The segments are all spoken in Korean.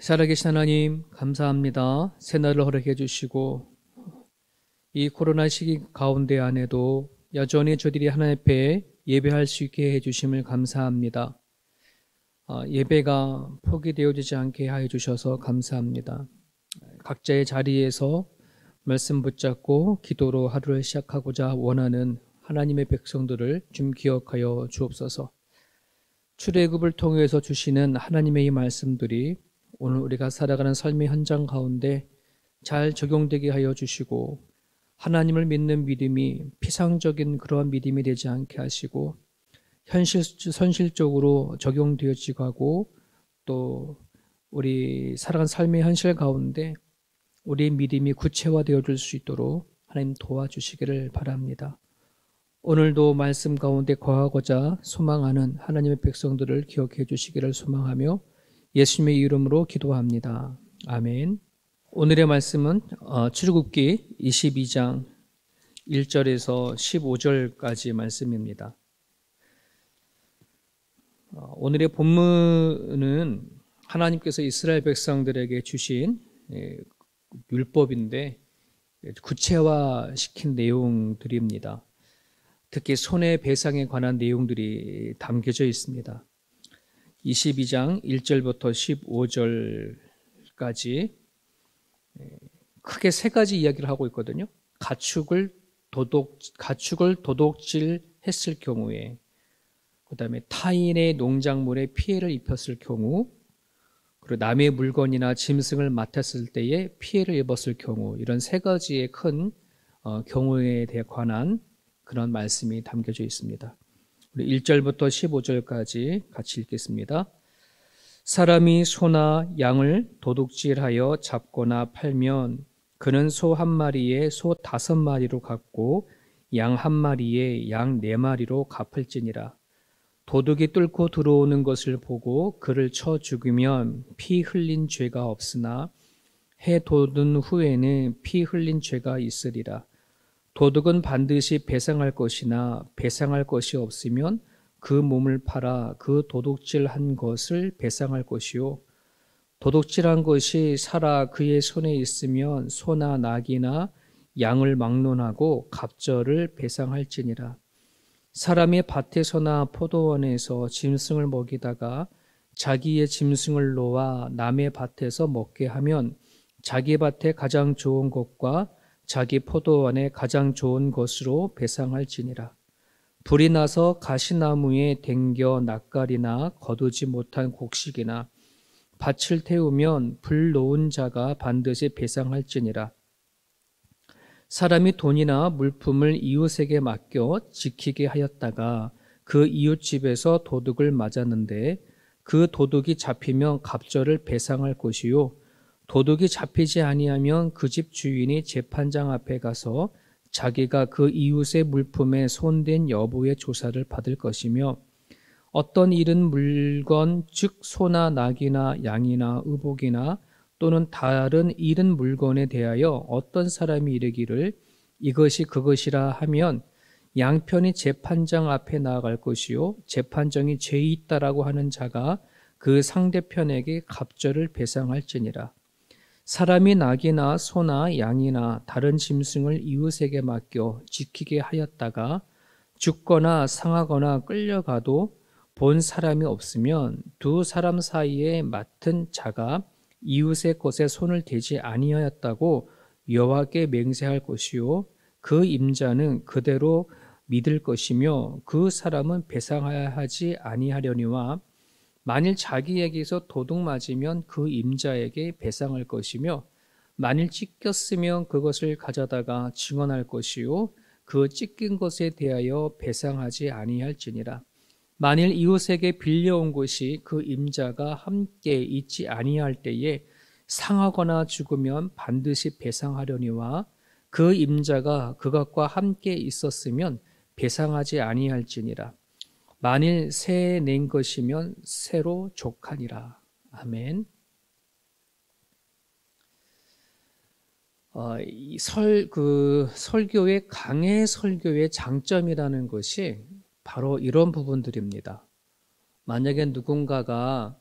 살아계신 하나님 감사합니다. 새날을 허락해 주시고 이 코로나 시기 가운데 안에도 여전히 저희들이 하나님 앞에 예배할 수 있게 해주심을 감사합니다. 예배가 포기되어지지 않게 하여 주셔서 감사합니다. 각자의 자리에서 말씀 붙잡고 기도로 하루를 시작하고자 원하는 하나님의 백성들을 좀 기억하여 주옵소서. 출애굽을 통해서 주시는 하나님의 이 말씀들이 오늘 우리가 살아가는 삶의 현장 가운데 잘 적용되게 하여 주시고 하나님을 믿는 믿음이 피상적인 그러한 믿음이 되지 않게 하시고 현실적으로 적용되어지고 하고 또 우리 살아가는 삶의 현실 가운데 우리의 믿음이 구체화되어질 수 있도록 하나님 도와주시기를 바랍니다. 오늘도 말씀 가운데 거하고자 소망하는 하나님의 백성들을 기억해 주시기를 소망하며 예수님의 이름으로 기도합니다. 아멘. 오늘의 말씀은 출애굽기 22장 1절에서 15절까지 말씀입니다. 오늘의 본문은 하나님께서 이스라엘 백성들에게 주신 율법인데 구체화시킨 내용들입니다. 특히 손해배상에 관한 내용들이 담겨져 있습니다. 22장 1절부터 15절까지 크게 세 가지 이야기를 하고 있거든요. 가축을 도둑질했을 경우에, 그 다음에 타인의 농작물에 피해를 입혔을 경우, 그리고 남의 물건이나 짐승을 맡았을 때에 피해를 입었을 경우, 이런 세 가지의 큰 경우에 대해 관한 그런 말씀이 담겨져 있습니다. 우리 1절부터 15절까지 같이 읽겠습니다. 사람이 소나 양을 도둑질하여 잡거나 팔면 그는 소 한 마리에 소 5마리로 갚고 양 한 마리에 양 4마리로 갚을지니라. 도둑이 뚫고 들어오는 것을 보고 그를 쳐 죽이면 피 흘린 죄가 없으나 해 돋은 후에는 피 흘린 죄가 있으리라. 도둑은 반드시 배상할 것이나 배상할 것이 없으면 그 몸을 팔아 그 도둑질한 것을 배상할 것이요. 도둑질한 것이 살아 그의 손에 있으면 소나 낙이나 양을 막론하고 갑절을 배상할지니라. 사람이 밭에서나 포도원에서 짐승을 먹이다가 자기의 짐승을 놓아 남의 밭에서 먹게 하면 자기 밭에 가장 좋은 것과 자기 포도원에 가장 좋은 것으로 배상할지니라. 불이 나서 가시나무에 댕겨 낯가리나 거두지 못한 곡식이나 밭을 태우면 불 놓은 자가 반드시 배상할지니라. 사람이 돈이나 물품을 이웃에게 맡겨 지키게 하였다가 그 이웃 집에서 도둑을 맞았는데 그 도둑이 잡히면 갑절을 배상할 것이요. 도둑이 잡히지 아니하면 그 집 주인이 재판장 앞에 가서 자기가 그 이웃의 물품에 손댄 여부의 조사를 받을 것이며 어떤 잃은 물건 즉 소나 낙이나 양이나 의복이나 또는 다른 잃은 물건에 대하여 어떤 사람이 이르기를 이것이 그것이라 하면 양편이 재판장 앞에 나아갈 것이요 재판장이 죄 있다라고 하는 자가 그 상대편에게 갑절을 배상할지니라. 사람이 낙이나 소나 양이나 다른 짐승을 이웃에게 맡겨 지키게 하였다가 죽거나 상하거나 끌려가도 본 사람이 없으면 두 사람 사이에 맡은 자가 이웃의 것에 손을 대지 아니하였다고 여호와께 맹세할 것이요 그 임자는 그대로 믿을 것이며 그 사람은 배상하지 아니하려니와 만일 자기에게서 도둑 맞으면 그 임자에게 배상할 것이며 만일 찢겼으면 그것을 가져다가 증언할 것이요 그 찢긴 것에 대하여 배상하지 아니할지니라. 만일 이웃에게 빌려온 것이 그 임자가 함께 있지 아니할 때에 상하거나 죽으면 반드시 배상하려니와 그 임자가 그것과 함께 있었으면 배상하지 아니할지니라. 만일 새 낸 것이면 새로 족하니라. 아멘. 설교의 강해 설교의 장점이라는 것이 바로 이런 부분들입니다. 만약에 누군가가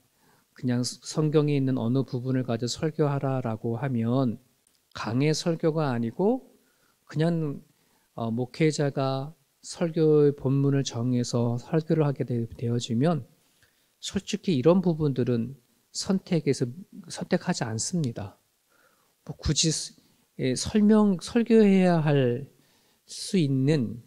그냥 성경에 있는 어느 부분을 가지고 설교하라라고 하면 강의 설교가 아니고 그냥 목회자가 설교의 본문을 정해서 설교를 하게 되어지면 솔직히 이런 부분들은 선택하지 않습니다. 뭐 굳이 설교해야 할 수 있는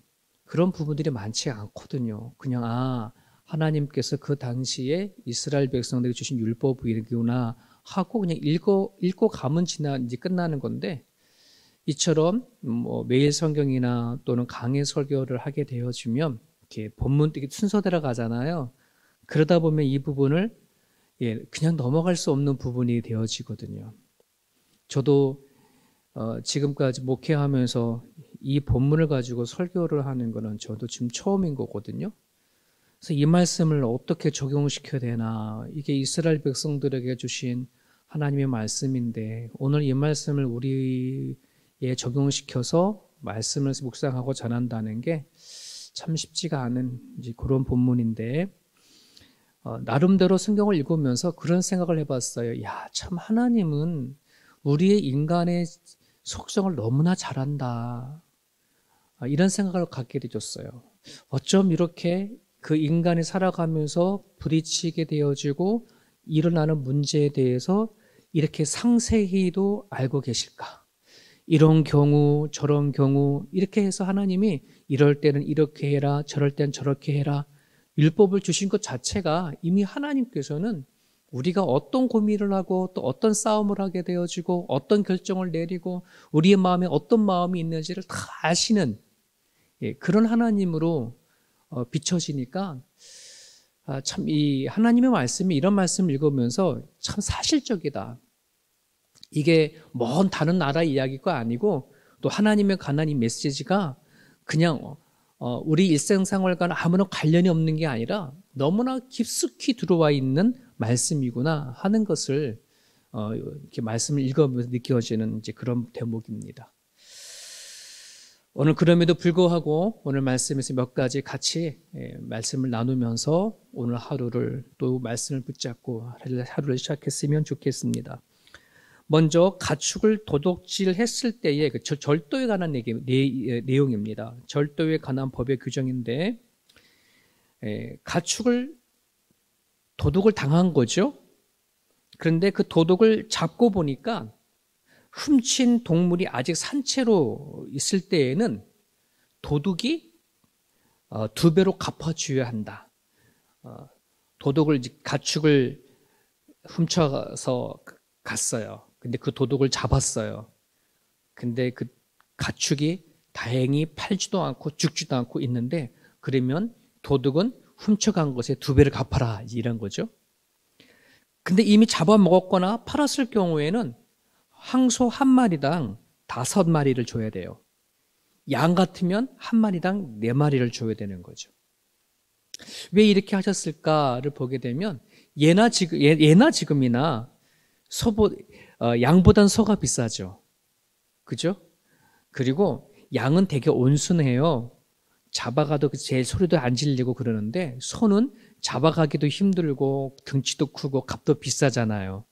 그런 부분들이 많지 않거든요. 그냥 하나님께서 그 당시에 이스라엘 백성들에게 주신 율법이구나 하고 그냥 읽고 가면 이제 끝나는 건데, 이처럼 뭐 매일 성경이나 또는 강해 설교를 하게 되어지면 이렇게 본문 순서대로 가잖아요. 그러다 보면 이 부분을 그냥 넘어갈 수 없는 부분이 되어지거든요. 저도 지금까지 목회하면서 이 본문을 가지고 설교를 하는 거는 저도 지금 처음인 거거든요. 그래서 이 말씀을 어떻게 적용시켜야 되나, 이게 이스라엘 백성들에게 주신 하나님의 말씀인데 오늘 이 말씀을 우리에 적용시켜서 말씀을 묵상하고 전한다는 게 참 쉽지가 않은 이제 그런 본문인데, 나름대로 성경을 읽으면서 그런 생각을 해봤어요. 참 하나님은 우리의 인간의 속성을 너무나 잘한다. 이런 생각을 갖게 되었어요. 어쩜 이렇게 그 인간이 살아가면서 부딪히게 되어지고 일어나는 문제에 대해서 이렇게 상세히도 알고 계실까? 이런 경우 저런 경우 이렇게 해서 하나님이 이럴 때는 이렇게 해라, 저럴 때는 저렇게 해라, 율법을 주신 것 자체가 이미 하나님께서는 우리가 어떤 고민을 하고 또 어떤 싸움을 하게 되어지고 어떤 결정을 내리고 우리의 마음에 어떤 마음이 있는지를 다 아시는 그런 하나님으로 비춰지니까 참 이 하나님의 말씀이, 이런 말씀을 읽으면서 참 사실적이다. 이게 먼 다른 나라 이야기가 아니고 또 하나님의 관한 이 메시지가 그냥 우리 일상생활과는 아무런 관련이 없는 게 아니라 너무나 깊숙이 들어와 있는 말씀이구나 하는 것을 이렇게 말씀을 읽으면서 느껴지는 이제 그런 대목입니다. 오늘 그럼에도 불구하고 오늘 말씀에서 몇 가지 같이 말씀을 나누면서 오늘 하루를 또 말씀을 붙잡고 하루를 시작했으면 좋겠습니다. 먼저 가축을 도둑질했을 때의 그 절도에 관한 내용입니다. 절도에 관한 법의 규정인데, 가축을 도둑을 당한 거죠. 그런데 그 도둑을 잡고 보니까 훔친 동물이 아직 산채로 있을 때에는 도둑이 2배로 갚아줘야 한다. 가축을 훔쳐서 갔어요. 근데 그 도둑을 잡았어요. 근데 그 가축이 다행히 팔지도 않고 죽지도 않고 있는데, 그러면 도둑은 훔쳐간 것에 2배를 갚아라, 이런 거죠. 근데 이미 잡아먹었거나 팔았을 경우에는 황소 한 마리당 5마리를 줘야 돼요. 양 같으면 한 마리당 4마리를 줘야 되는 거죠. 왜 이렇게 하셨을까를 보게 되면 예나 지금이나 양보단 소가 비싸죠. 그죠? 그리고 양은 되게 온순해요. 잡아가도 제일 소리도 안 질리고 그러는데 소는 잡아가기도 힘들고 등치도 크고 값도 비싸잖아요.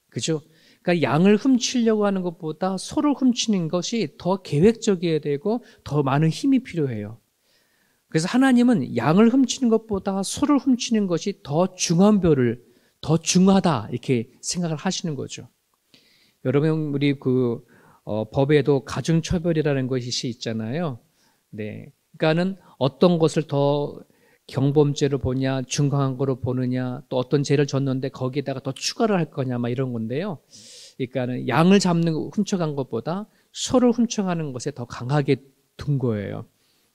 그죠? 그러니까 양을 훔치려고 하는 것보다 소를 훔치는 것이 더 계획적이어야 되고 더 많은 힘이 필요해요. 그래서 하나님은 양을 훔치는 것보다 소를 훔치는 것이 더 중하다, 이렇게 생각을 하시는 거죠. 여러분, 우리 법에도 가중처벌이라는 것이 있잖아요. 네. 그러니까는 어떤 것을 더 경범죄로 보냐, 중강한 거로 보느냐, 또 어떤 죄를 졌는데 거기에다가 더 추가를 할 거냐, 막 이런 건데요. 그러니까는 양을 훔쳐간 것보다 소를 훔쳐가는 것에 더 강하게 둔 거예요.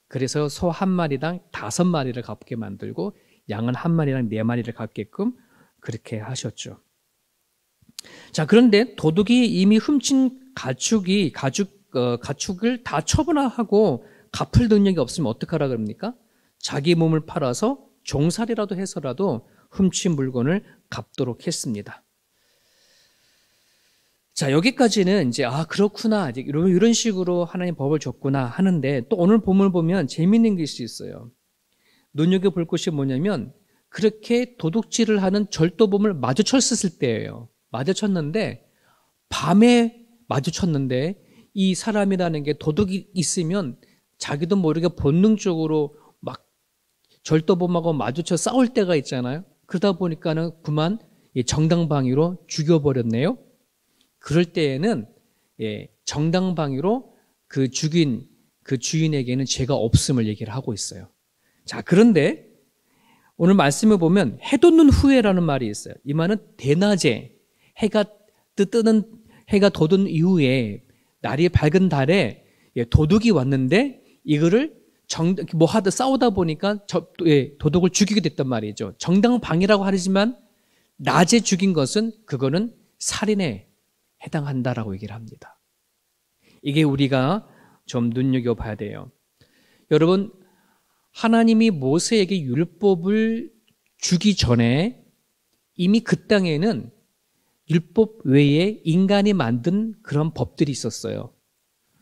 그래서 소 한 마리당 5마리를 갚게 만들고 양은 한 마리당 4마리를 갚게끔 그렇게 하셨죠. 자, 그런데 도둑이 이미 훔친 가축을 다 처분하고 갚을 능력이 없으면 어떡하라 그럽니까? 자기 몸을 팔아서 종살이라도 해서라도 훔친 물건을 갚도록 했습니다. 자, 여기까지는 이제 그렇구나, 이제 이런 식으로 하나님 법을 줬구나 하는데, 또 오늘 본문을 보면 재미있는 것이 있어요. 눈여겨볼 것이 뭐냐면 그렇게 도둑질을 하는 절도범을 마주쳤을 때예요. 마주쳤는데 밤에 마주쳤는데 이 사람이라는 게 도둑이 있으면 자기도 모르게 본능적으로 막 절도범하고 마주쳐 싸울 때가 있잖아요. 그러다 보니까는 그만 정당방위로 죽여버렸네요. 그럴 때에는 정당방위로 그 죽인 그 주인에게는 죄가 없음을 얘기를 하고 있어요. 자, 그런데 오늘 말씀을 보면 해 돋는 후에라는 말이 있어요. 이 말은 대낮에 해가 돋은 이후에 날이 밝은 달에 도둑이 왔는데 이거를 뭐 하다 싸우다 보니까 도둑을 죽이게 됐단 말이죠. 정당방위라고 하지만 낮에 죽인 것은 그거는 살인에 해당한다라고 얘기를 합니다. 이게 우리가 좀 눈여겨봐야 돼요. 여러분, 하나님이 모세에게 율법을 주기 전에 이미 그 땅에는 율법 외에 인간이 만든 그런 법들이 있었어요.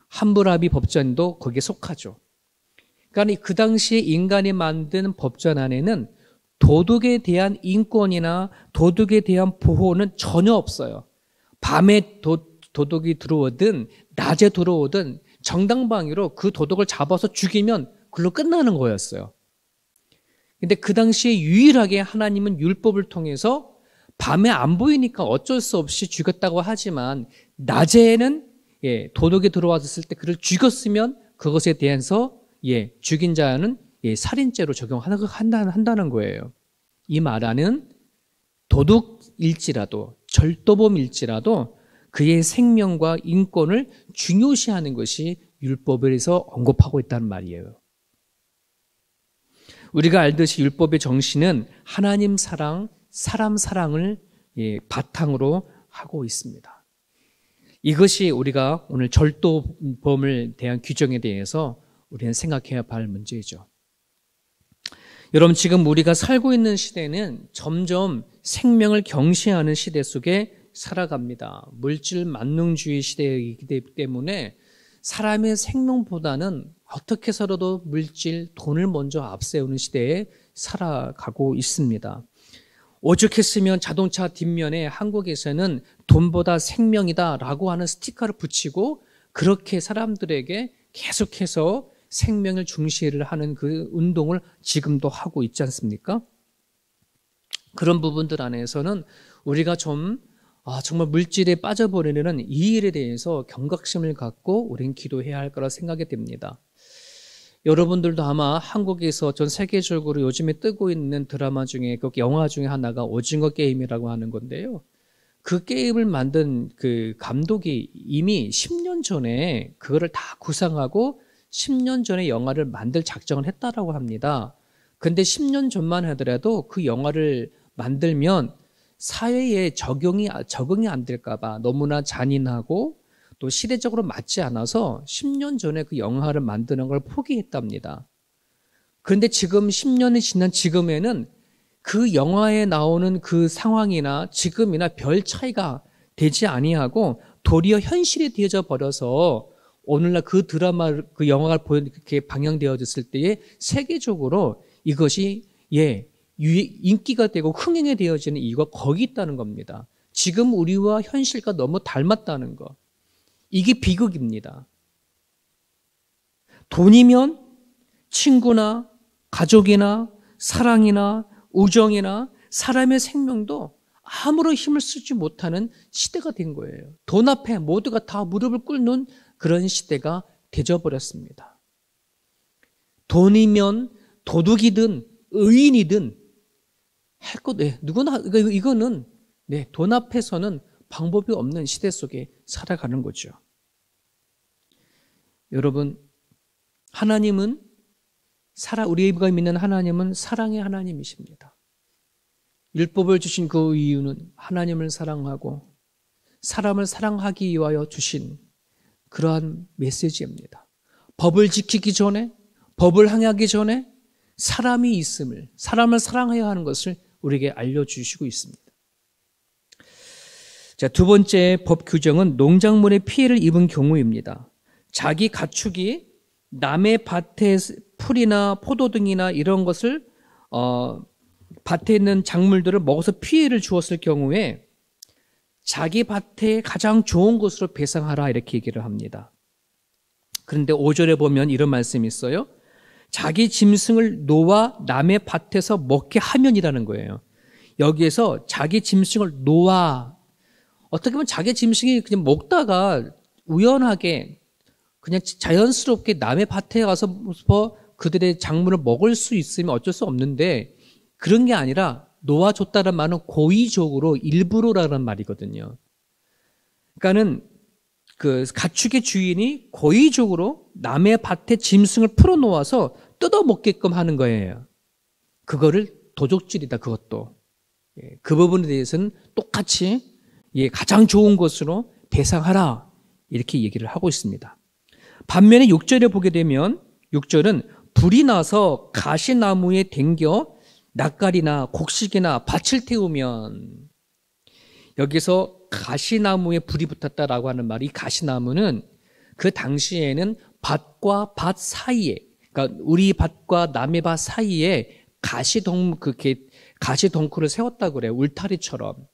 함무라비 법전도 거기에 속하죠. 그러니까 그 당시에 인간이 만든 법전 안에는 도덕에 대한 인권이나 도덕에 대한 보호는 전혀 없어요. 밤에 도둑이 들어오든 낮에 들어오든 정당방위로 그 도둑을 잡아서 죽이면 그걸로 끝나는 거였어요. 근데 그 당시에 유일하게 하나님은 율법을 통해서 밤에 안 보이니까 어쩔 수 없이 죽였다고 하지만 낮에는 도둑이 들어왔을 때 그를 죽였으면 그것에 대해서 죽인 자는 살인죄로 적용한다는 거예요. 이 말하는 도둑일지라도 절도범일지라도 그의 생명과 인권을 중요시하는 것이 율법에서 언급하고 있다는 말이에요. 우리가 알듯이 율법의 정신은 하나님 사랑, 사람 사랑을 바탕으로 하고 있습니다. 이것이 우리가 오늘 절도범에 대한 규정에 대해서 우리는 생각해야 할 문제이죠. 여러분, 지금 우리가 살고 있는 시대는 점점 생명을 경시하는 시대 속에 살아갑니다. 물질 만능주의 시대이기 때문에 사람의 생명보다는 어떻게 해서라도 물질, 돈을 먼저 앞세우는 시대에 살아가고 있습니다. 오죽했으면 자동차 뒷면에 한국에서는 돈보다 생명이다라고 하는 스티커를 붙이고 그렇게 사람들에게 계속해서 생명을 중시를 하는 그 운동을 지금도 하고 있지 않습니까? 그런 부분들 안에서는 우리가 정말 물질에 빠져버리는 이 일에 대해서 경각심을 갖고 우리는 기도해야 할 거라 생각이 됩니다. 여러분들도 아마 한국에서 전 세계적으로 요즘에 뜨고 있는 드라마 중에 그 영화 중에 하나가 오징어 게임이라고 하는 건데요. 그 게임을 만든 그 감독이 이미 10년 전에 그거를 다 구상하고 10년 전에 영화를 만들 작정을 했다라고 합니다. 근데 10년 전만 하더라도 그 영화를 만들면 사회에 적응이 안 될까 봐 너무나 잔인하고 또 시대적으로 맞지 않아서 10년 전에 그 영화를 만드는 걸 포기했답니다. 그런데 지금 10년이 지난 지금에는 그 영화에 나오는 그 상황이나 지금이나 별 차이가 되지 아니하고 도리어 현실이 되어져 버려서 오늘날 그 드라마, 그 영화가 이렇게 방영되어졌을 때에 세계적으로 이것이 인기가 되고 흥행이 되어지는 이유가 거기 있다는 겁니다. 지금 우리와 현실과 너무 닮았다는 거. 이게 비극입니다. 돈이면 친구나 가족이나 사랑이나 우정이나 사람의 생명도 아무런 힘을 쓰지 못하는 시대가 된 거예요. 돈 앞에 모두가 다 무릎을 꿇는 그런 시대가 되어버렸습니다. 돈이면 도둑이든 의인이든 할 것, 누구나, 이거는, 돈 앞에서는 방법이 없는 시대 속에 살아가는 거죠. 여러분, 하나님은, 우리가 믿는 하나님은 사랑의 하나님이십니다. 율법을 주신 그 이유는 하나님을 사랑하고 사람을 사랑하기 위하여 주신 그러한 메시지입니다. 법을 지키기 전에, 법을 행하기 전에 사람이 있음을, 사람을 사랑해야 하는 것을 우리에게 알려주시고 있습니다. 자, 두 번째 법 규정은 농작물에 피해를 입은 경우입니다. 자기 가축이 남의 밭에 풀이나 포도 등이나 이런 것을 밭에 있는 작물들을 먹어서 피해를 주었을 경우에 자기 밭에 가장 좋은 것으로 배상하라 이렇게 얘기를 합니다. 그런데 5절에 보면 이런 말씀이 있어요. 자기 짐승을 놓아 남의 밭에서 먹게 하면이라는 거예요. 여기에서 자기 짐승을 놓아, 어떻게 보면 자기 짐승이 그냥 먹다가 우연하게 그냥 자연스럽게 남의 밭에 가서 그들의 작물을 먹을 수 있으면 어쩔 수 없는데, 그런 게 아니라 놓아줬다는 말은 고의적으로 일부러라는 말이거든요. 그러니까는 그 가축의 주인이 고의적으로 남의 밭에 짐승을 풀어놓아서 뜯어먹게끔 하는 거예요. 그거를 도적질이다, 그것도. 그 부분에 대해서는 똑같이 가장 좋은 것으로 배상하라 이렇게 얘기를 하고 있습니다. 반면에 6절에 보게 되면 6절은 불이 나서 가시나무에 댕겨 낯가리나 곡식이나 밭을 태우면, 여기서 가시나무에 불이 붙었다라고 하는 말이, 이 가시나무는 그 당시에는 밭과 밭 사이에, 그러니까 우리 밭과 남의 밭 사이에 가시덩쿨을 세웠다고 그래요. 울타리처럼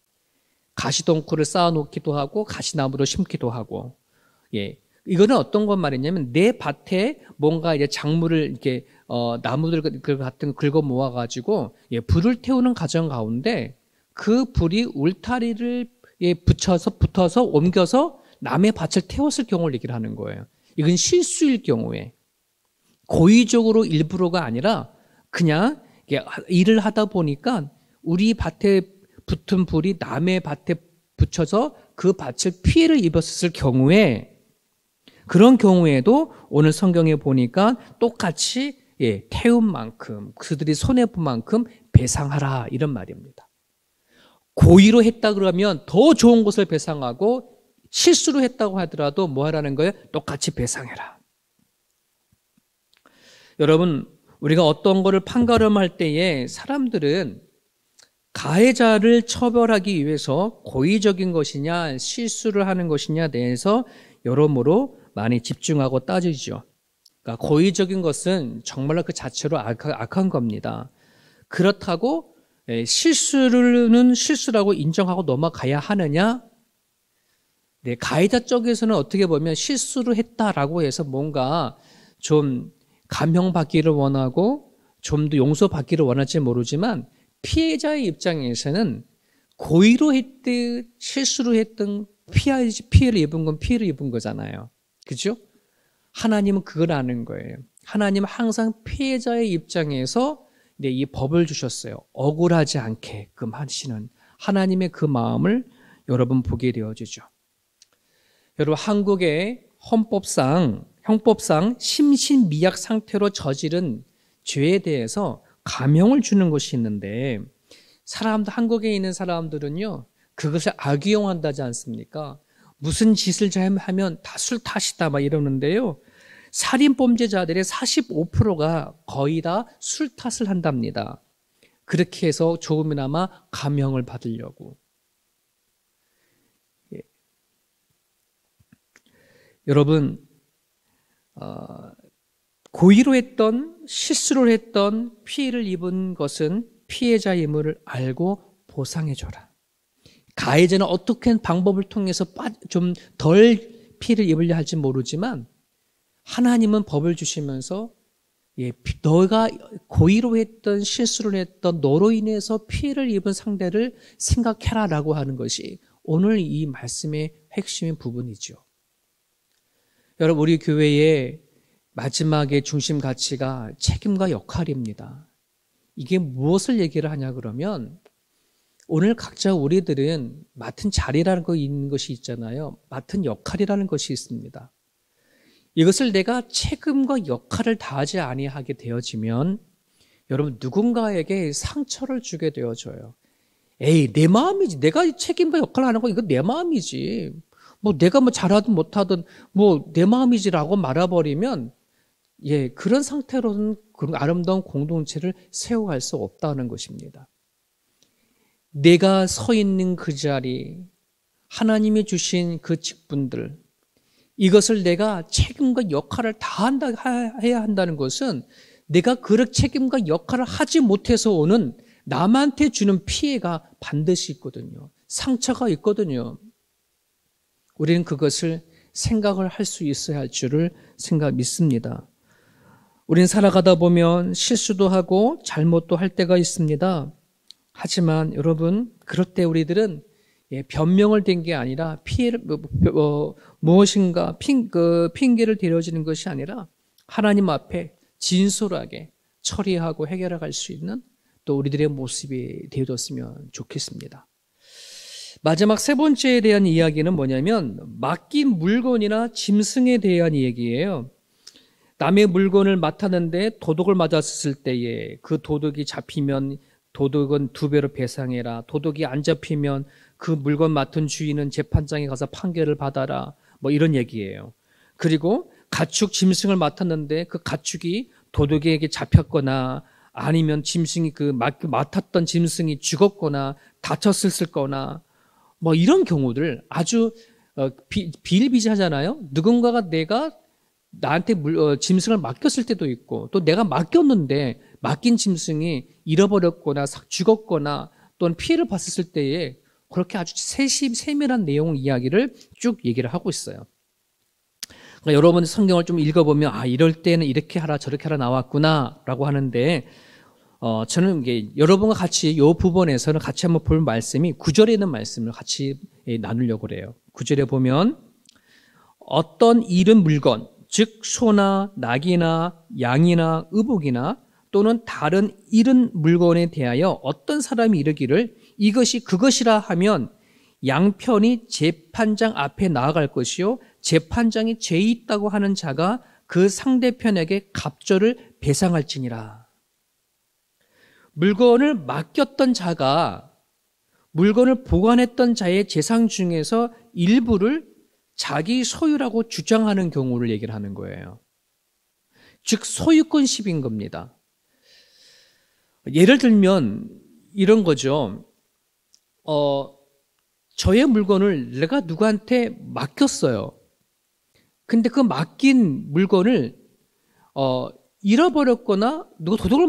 가시덩쿨을 쌓아놓기도 하고 가시나무를 심기도 하고. 이거는 어떤 것 말이냐면, 내 밭에 뭔가 이제 작물을 이렇게 나무들 같은 거 긁어 모아 가지고 불을 태우는 과정 가운데 그 불이 울타리를 붙어서 옮겨서 남의 밭을 태웠을 경우를 얘기를 하는 거예요. 이건 실수일 경우에, 고의적으로 일부러가 아니라 그냥 일을 하다 보니까 우리 밭에 붙은 불이 남의 밭에 붙여서 그 밭을 피해를 입었을 경우에, 그런 경우에도 오늘 성경에 보니까 똑같이 태운 만큼, 그들이 손해본 만큼 배상하라 이런 말입니다. 고의로 했다 그러면 더 좋은 것을 배상하고, 실수로 했다고 하더라도 뭐 하라는 거예요? 똑같이 배상해라. 여러분, 우리가 어떤 거를 판가름할 때에 사람들은 가해자를 처벌하기 위해서 고의적인 것이냐 실수를 하는 것이냐에 대해서 여러모로 많이 집중하고 따지죠. 그러니까 고의적인 것은 정말로 그 자체로 악한 겁니다. 그렇다고 실수는 실수라고 인정하고 넘어가야 하느냐? 네, 가해자 쪽에서는 어떻게 보면 실수를 했다라고 해서 뭔가 좀 감형받기를 원하고 좀 더 용서받기를 원할지 모르지만, 피해자의 입장에서는 고의로 했든 실수로 했든 피해를 입은 건 피해를 입은 거잖아요. 그죠? 하나님은 그걸 아는 거예요. 하나님은 항상 피해자의 입장에서 이 법을 주셨어요. 억울하지 않게끔 하시는 하나님의 그 마음을 여러분 보게 되어지죠. 여러분, 한국의 형법상 심신미약 상태로 저지른 죄에 대해서 감형을 주는 것이 있는데, 한국에 있는 사람들은요, 그것을 악용한다지 않습니까? 무슨 짓을 하면 다 술 탓이다 막 이러는데요, 살인범죄자들의 45%가 거의 다 술 탓을 한답니다. 그렇게 해서 조금이나마 감형을 받으려고. 여러분, 고의로 했던 실수로 했던 피해를 입은 것은 피해자임을 알고 보상해줘라. 가해자는 어떻게 방법을 통해서 좀 덜 피해를 입으려 할지 모르지만, 하나님은 법을 주시면서 너가 고의로 했던 실수를 했던 너로 인해서 피해를 입은 상대를 생각해라라고 하는 것이 오늘 이 말씀의 핵심인 부분이죠. 여러분, 우리 교회의 마지막의 중심 가치가 책임과 역할입니다. 이게 무엇을 얘기를 하냐 그러면, 오늘 각자 우리들은 맡은 자리라는 거 있는 것이 있잖아요. 맡은 역할이라는 것이 있습니다. 이것을 내가 책임과 역할을 다하지 아니하게 되어지면 여러분, 누군가에게 상처를 주게 되어져요. 에이, 내 마음이지. 내가 책임과 역할을 하는 거 이거 내 마음이지. 뭐 내가 뭐 잘하든 못하든 뭐 내 마음이지라고 말아버리면, 그런 상태로는 그런 아름다운 공동체를 세워갈 수 없다는 것입니다. 내가 서 있는 그 자리, 하나님이 주신 그 직분들, 이것을 내가 책임과 역할을 해야 한다는 것은, 내가 그 책임과 역할을 하지 못해서 오는 남한테 주는 피해가 반드시 있거든요. 상처가 있거든요. 우리는 그것을 생각을 할 수 있어야 할 줄을 믿습니다. 우리는 살아가다 보면 실수도 하고 잘못도 할 때가 있습니다. 하지만 여러분, 그럴 때 우리들은 변명을 댄 게 아니라 무엇인가 핑계를 대려지는 것이 아니라 하나님 앞에 진솔하게 처리하고 해결해 갈 수 있는 또 우리들의 모습이 되어졌으면 좋겠습니다. 마지막 세 번째에 대한 이야기는 뭐냐면 맡긴 물건이나 짐승에 대한 얘기예요. 남의 물건을 맡았는데 도둑을 맞았을 때에 그 도둑이 잡히면 도둑은 2배로 배상해라. 도둑이 안 잡히면 그 물건 맡은 주인은 재판장에 가서 판결을 받아라. 뭐 이런 얘기예요. 그리고 가축 짐승을 맡았는데 그 가축이 도둑에게 잡혔거나 아니면 짐승이 맡았던 짐승이 죽었거나 다쳤을 거나 뭐 이런 경우들 아주 비일비재하잖아요. 누군가가 내가 나한테 짐승을 맡겼을 때도 있고 또 내가 맡겼는데 맡긴 짐승이 잃어버렸거나 죽었거나 또는 피해를 봤을 때에 그렇게 아주 세밀한 내용 이야기를 쭉 얘기를 하고 있어요. 그러니까 여러분 성경을 좀 읽어보면 이럴 때는 이렇게 하라 저렇게 하라 나왔구나 라고 하는데 저는 이게 여러분과 같이 이 부분에서는 같이 한번 볼 말씀이 9절에 있는 말씀을 같이 나누려고 그래요. 9절에 보면 어떤 잃은 물건 즉 소나 낙이나 양이나 의복이나 또는 다른 잃은 물건에 대하여 어떤 사람이 이르기를 이것이 그것이라 하면 양편이 재판장 앞에 나아갈 것이요 재판장이 죄 있다고 하는 자가 그 상대편에게 갑절을 배상할지니라. 물건을 맡겼던 자가 물건을 보관했던 자의 재산 중에서 일부를 자기 소유라고 주장하는 경우를 얘기를 하는 거예요. 즉 소유권십인 겁니다. 예를 들면 이런 거죠. 저의 물건을 내가 누구한테 맡겼어요. 근데 그 맡긴 물건을 잃어버렸거나 누가 도둑을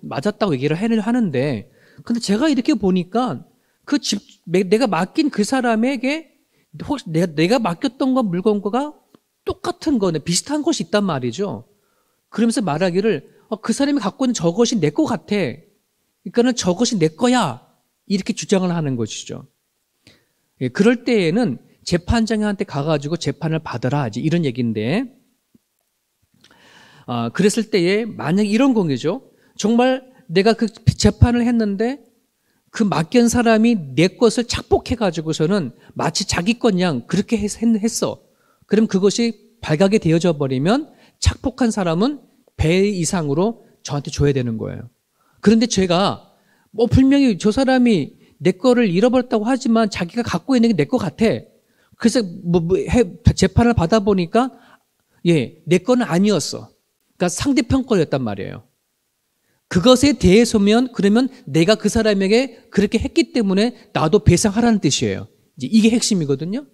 맞았다고 얘기를 하는데 근데 제가 이렇게 보니까 내가 맡긴 그 사람에게 혹시 내가 맡겼던 건 물건과 똑같은 거네 비슷한 것이 있단 말이죠. 그러면서 말하기를 그 사람이 갖고 있는 저것이 내 거 같아. 그러니까는 저것이 내 거야. 이렇게 주장을 하는 것이죠. 그럴 때에는 재판장한테 가가지고 재판을 받으라 이런 얘기인데 그랬을 때에 만약 이런 경우죠. 정말 내가 그 재판을 했는데 그 맡긴 사람이 내 것을 착복해가지고서는 마치 자기 것냥 그렇게 했어. 그럼 그것이 발각이 되어져 버리면 착복한 사람은 배 이상으로 저한테 줘야 되는 거예요. 그런데 제가 분명히 저 사람이 내 거를 잃어버렸다고 하지만 자기가 갖고 있는 게 내 거 같아. 그래서 재판을 받아보니까 내 거는 아니었어. 그러니까 상대편 거였단 말이에요. 그것에 대해서면 그러면 내가 그 사람에게 그렇게 했기 때문에 나도 배상하라는 뜻이에요. 이제 이게 핵심이거든요.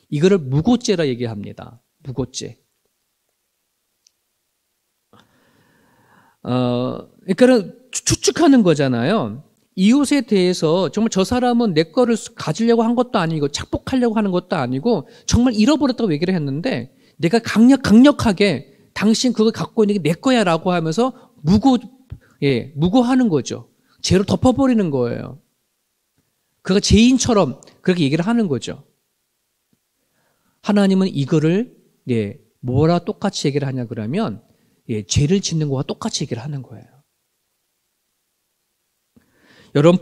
이거를 무고죄라 얘기합니다. 무고죄. 그러니까 추측하는 거잖아요. 이웃에 대해서 정말 저 사람은 내 거를 가지려고 한 것도 아니고 착복하려고 하는 것도 아니고 정말 잃어버렸다고 얘기를 했는데 내가 강력하게 당신 그거 갖고 있는 게 내 거야 라고 하면서 무고하는 거죠. 죄로 덮어버리는 거예요. 그가 죄인처럼 그렇게 얘기를 하는 거죠. 하나님은 이거를 뭐라 똑같이 얘기를 하냐 그러면 죄를 짓는 거와 똑같이 얘기를 하는 거예요. 여러분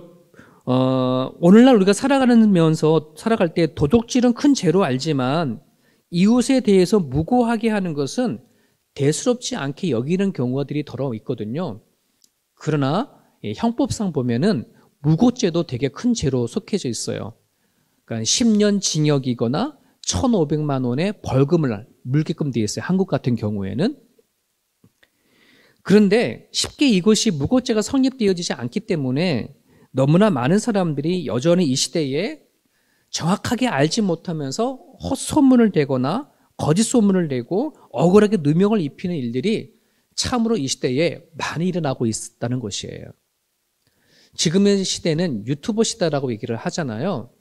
오늘날 우리가 살아갈 때 도둑질은 큰 죄로 알지만 이웃에 대해서 무고하게 하는 것은 대수롭지 않게 여기는 경우들이 더러 있거든요. 그러나 형법상 보면은 무고죄도 되게 큰 죄로 속해져 있어요. 그러니까 10년 징역이거나 1,500만 원의 벌금을 물게끔 되어 있어요. 한국 같은 경우에는. 그런데 쉽게 이것이 무고죄가 성립되어지지 않기 때문에 너무나 많은 사람들이 여전히 이 시대에 정확하게 알지 못하면서 헛소문을 대거나 거짓 소문을 내고 억울하게 누명을 입히는 일들이 참으로 이 시대에 많이 일어나고 있다는 것이에요. 지금의 시대는 유튜버 시대라고 얘기를 하잖아요.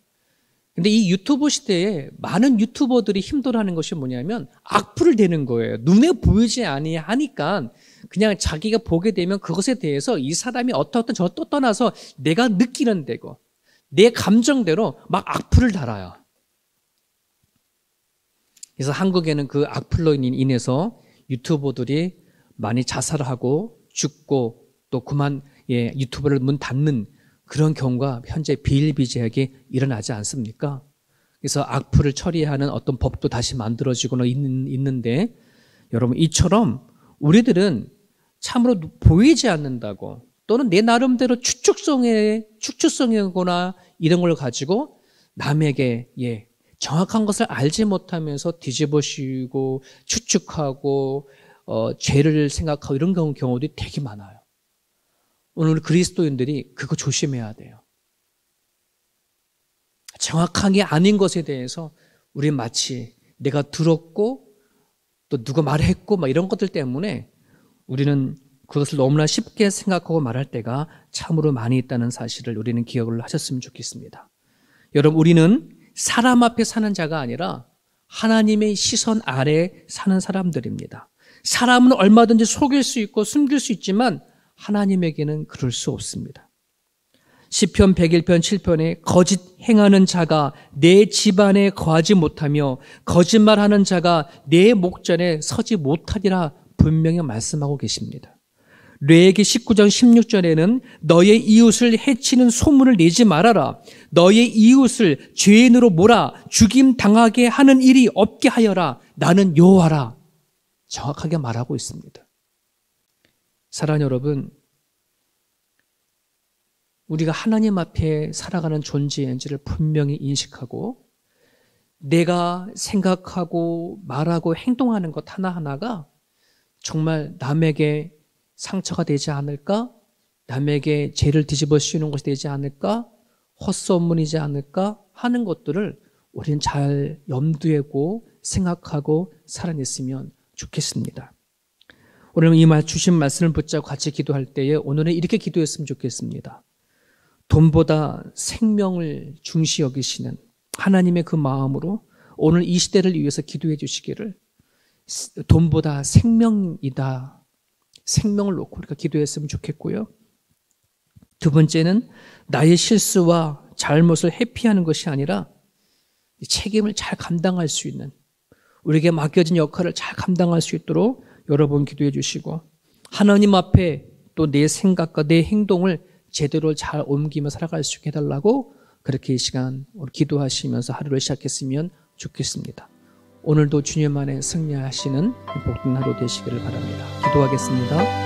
근데 이 유튜버 시대에 많은 유튜버들이 힘들어하는 것이 뭐냐면 악플을 대는 거예요. 눈에 보이지 아니하니까 그냥 자기가 보게 되면 그것에 대해서 이 사람이 어떤 저 또 떠나서 내가 느끼는 대로 내 감정대로 막 악플을 달아요. 그래서 한국에는 그 악플로 인해서 유튜버들이 많이 자살하고 죽고 또 그만 유튜브를 문 닫는 그런 경우가 현재 비일비재하게 일어나지 않습니까? 그래서 악플을 처리하는 어떤 법도 다시 만들어지고는 있는데 여러분 이처럼 우리들은 참으로 보이지 않는다고 또는 내 나름대로 추측성이거나 이런 걸 가지고 남에게 정확한 것을 알지 못하면서 뒤집어 씌우고 추측하고 죄를 생각하고 이런 경우들이 되게 많아요. 오늘 그리스도인들이 그거 조심해야 돼요. 정확하게 아닌 것에 대해서 우리 마치 내가 들었고 또 누가 말했고 막 이런 것들 때문에 우리는 그것을 너무나 쉽게 생각하고 말할 때가 참으로 많이 있다는 사실을 우리는 기억을 하셨으면 좋겠습니다. 여러분 우리는 사람 앞에 사는 자가 아니라 하나님의 시선 아래에 사는 사람들입니다. 사람은 얼마든지 속일 수 있고 숨길 수 있지만 하나님에게는 그럴 수 없습니다. 시편 101편 7편에 거짓 행하는 자가 내 집안에 거하지 못하며 거짓말하는 자가 내 목전에 서지 못하리라 분명히 말씀하고 계십니다. 레위기 19장 16절에는 너의 이웃을 해치는 소문을 내지 말아라. 너의 이웃을 죄인으로 몰아 죽임 당하게 하는 일이 없게 하여라. 나는 여호와라. 정확하게 말하고 있습니다. 사랑하는 여러분, 우리가 하나님 앞에 살아가는 존재인지를 분명히 인식하고 내가 생각하고 말하고 행동하는 것 하나하나가 정말 남에게 상처가 되지 않을까? 남에게 죄를 뒤집어 씌우는 것이 되지 않을까? 헛소문이지 않을까? 하는 것들을 우리는 잘 염두에 고 생각하고 살아냈으면 좋겠습니다. 오늘 이 주신 말씀을 붙잡고 같이 기도할 때에 오늘은 이렇게 기도했으면 좋겠습니다. 돈보다 생명을 중시 여기시는 하나님의 그 마음으로 오늘 이 시대를 위해서 기도해 주시기를 돈보다 생명이다. 생명을 놓고 우리가 기도했으면 좋겠고요. 두 번째는 나의 실수와 잘못을 회피하는 것이 아니라 책임을 잘 감당할 수 있는 우리에게 맡겨진 역할을 잘 감당할 수 있도록 여러분 기도해 주시고 하나님 앞에 또 내 생각과 내 행동을 제대로 잘 옮기며 살아갈 수 있게 해달라고 그렇게 이 시간 기도하시면서 하루를 시작했으면 좋겠습니다. 오늘도 주님 안에 승리하시는 복된 하루 되시기를 바랍니다. 기도하겠습니다.